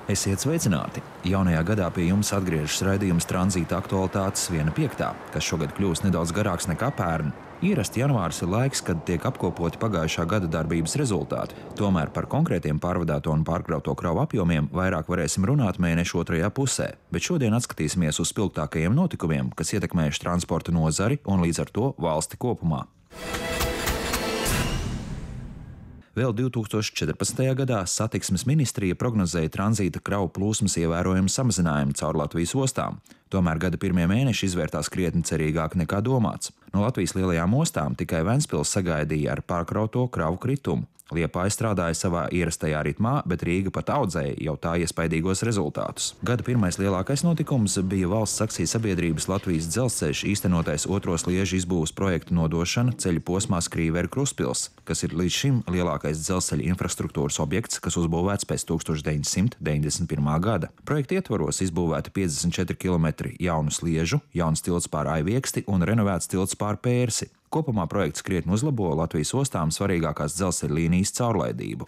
Esiet sveicināti! Jaunajā gadā pie jums atgriežas raidījums Tranzīta aktualitātes 1/5, kas šogad kļūs nedaudz garāks nekā pērn. Ierasti janvārs ir laiks, kad tiek apkopoti pagājušā gada darbības rezultāti. Tomēr par konkrētiem pārvadāto un pārkrauto kravu apjomiem vairāk varēsim runāt mēneša otrajā pusē. Bet šodien atskatīsimies uz spilgtākajiem notikumiem, kas ietekmējuši transporta nozari un līdz ar to valsti kopumā. Vēl 2014. gadā satiksmes ministrija prognozēja tranzīta kravu plūsmas ievērojumu samazinājumu caur Latvijas ostām. Tomēr gada pirmie mēneši izvērtās krietni cerīgāk nekā domāts. No Latvijas lielajām ostām tikai Ventspils sagaidīja ar pārkrauto kravu kritumu. Liepāja strādāja savā ierastajā ritmā, bet Rīga pat audzēja jau tā iespaidīgos rezultātus. Gada pirmais lielākais notikums bija valsts akciju sabiedrības Latvijas dzelzceļš īstenotais otro sliežu izbūves projektu nodošana ceļu posmā Skrīvere–Krustpils, kas ir līdz šim lielākais dzelzceļa infrastruktūras objekts, kas uzbūvēts pēc 1991. gada. Projekta ietvaros izbūvēti 54 km jaunu sliežu, jauns tilts pār Aivieksti un renovēts tilts pār Pērsi. Kopumā projekts krietni uzlabo Latvijas ostām svarīgākās dzelzceļa līnijas caurlaidību.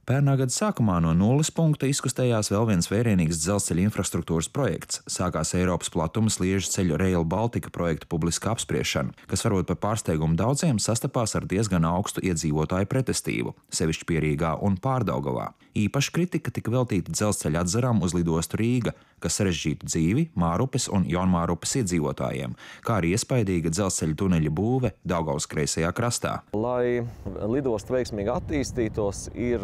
Pērnā gada sākumā no nulles punkta izkustējās vēl viens vērienīgs dzelzceļa infrastruktūras projekts. Sākās Eiropas platuma sliežu ceļu Rail Baltica projekta publiska apspriešana, kas varbūt par pārsteigumu daudziem sastapās ar diezgan augstu iedzīvotāju pretestību, sevišķi pie Rīgā un Pārdaugavā. Īpaša kritika tika veltīta dzelzceļa atzaram uz lidostu Rīga, kas sarežģītu dzīvi Mārupes un Jaunmārupes iedzīvotājiem, kā arī iespaidīga dzelzceļa tuneļa būve Daugavas kreisajā krastā. Lai lidostu veiksmīgi attīstītos, ir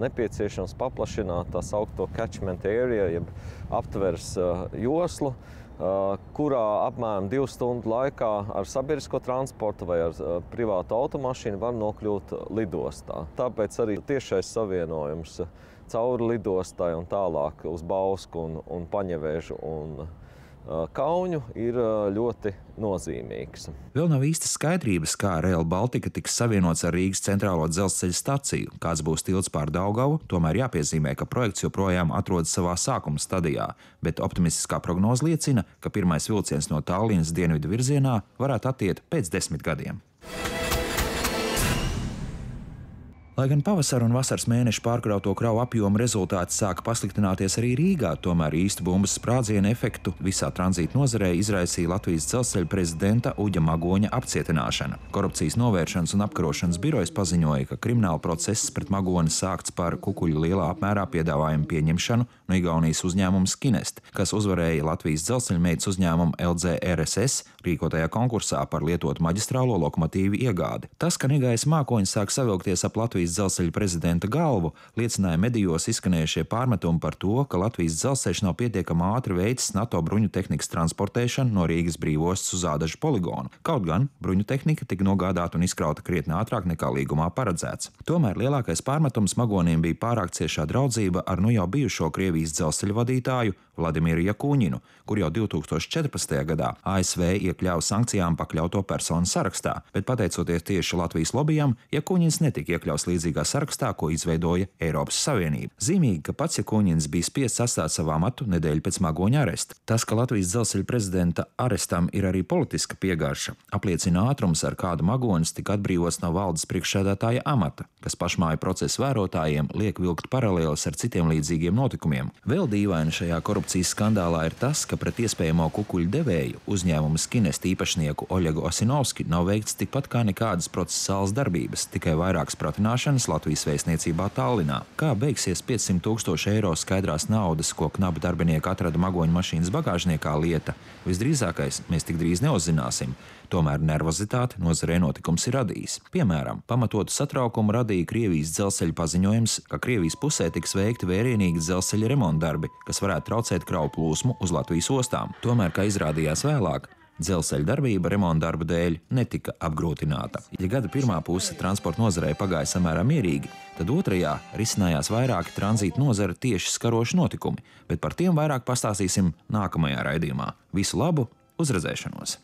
nepieciešams paplašināt tā saukto catchment area, jeb aptveres joslu, kurā apmēram 2 stundu laikā ar sabiedrisko transportu vai ar privātu automašīnu var nokļūt lidostā. Tāpēc arī tiešais savienojums cauri lidostai un tālāk uz Bausku un Paņevežu un Kauņu ir ļoti nozīmīgs. Vēl nav īstas skaidrības, kā Rail Baltica tiks savienots ar Rīgas centrālo dzelzceļa staciju, kāds būs tilts pār Daugavu, tomēr jāpiezīmē, ka projekts joprojām atrodas savā sākuma stadijā, bet optimistiskā prognoze liecina, ka pirmais vilciens no Tallinas dienvidu virzienā varētu attiet pēc 10 gadiem. Lai gan pavasara un vasaras mēnešu pārkrauto kravu apjomu rezultāti sāka pasliktināties arī Rīgā, tomēr īstu bumbas sprādziena efektu visā tranzīta nozarē izraisīja Latvijas dzelzceļa prezidenta Uģa Magoņa apcietināšana. Korupcijas novēršanas un apkarošanas birojas paziņoja, ka krimināla process pret Magoni sākts par kukuļu lielā apmērā piedāvājumu pieņemšanu no Igaunijas uzņēmuma Skinest, kas uzvarēja Latvijas dzelzceļa meitas uzņēmumu LZ RSS rīkotajā konkursā par lietotu maģistrālo lokomotīvu iegādi. Tas, ka Nigais Mākoņs sāk savilkties ap Latvijas dzelzceļa prezidenta galvu, liecināja medijos izskanējušie pārmetumi par to, ka Latvijas dzelzceļš nav pietiekami ātri veicis NATO bruņu tehnikas transportēšanu no Rīgas brīvostas uz Ādažu poligonu. Kaut gan bruņu tehnika tika nogādāta un izkrauta krietni ātrāk nekā līgumā paredzēts. Tomēr lielākais pārmetums Magoniem bija pārāk ciešā draudzība ar nu jau bijušo Krievijas dzelzceļa vadītāju Vladimiru Jakūņinu, kur jau 2014. gadā ASV iekļāva sankcijām pakļauto personu sarakstā, bet pateicoties tieši Latvijas lobbyam, Jakūņins netika iekļauts līdzīgā sarakstā, ko izveidoja Eiropas Savienība. Zīmīgi, ka pats Jakūņins bija spiests atstāt savu amatu nedēļu pēc Magoņa aresta. Tas, ka Latvijas dzelzceļa prezidenta arestam ir arī politiska piegarša, apliecina ātrums, ar kādu Magonis tika atbrīvots no valdes priekšsēdētāja amata, kas pašmāju procesu vērotājiem liek vilkt paralēles ar citiem līdzīgiem notikumiem. Vēl dīvaini šajā korupcijas skandālā ir tas, ka pret iespējamo kukuļu devēju uzņēmuma Skinest īpašnieku Oļegu Osinovski nav veikts tikpat kā nekādas procesālas darbības, tikai vairākas pratināšanas Latvijas vēstniecībā Tallinā. Kā beigsies 500 000 eiro skaidrās naudas, ko knaba darbinieki atrada Magoņa mašīnas bagāžniekā lieta, visdrīzākais mēs tik drīz neuzzināsim. Tomēr nervozitāti nozarē notikums ir radījis. Piemēram, pamatotu satraukumu radīja Krievijas dzelzceļa paziņojums, ka Krievijas pusē tiks veikti vērienīgi dzelzceļa remontdarbi, kas varētu traucēt kravu plūsmu uz Latvijas ostām. Tomēr, kā izrādījās vēlāk, dzelzceļa darbība remontdarbu dēļ netika apgrūtināta. Ja gada pirmā puse transporta nozarē pagāja samērā mierīgi, tad otrajā risinājās vairāki tranzīta nozara tieši skaroši notikumi, bet par tiem vairāk pastāstīsim nākamajā raidījumā. Visu labu, uz redzēšanos!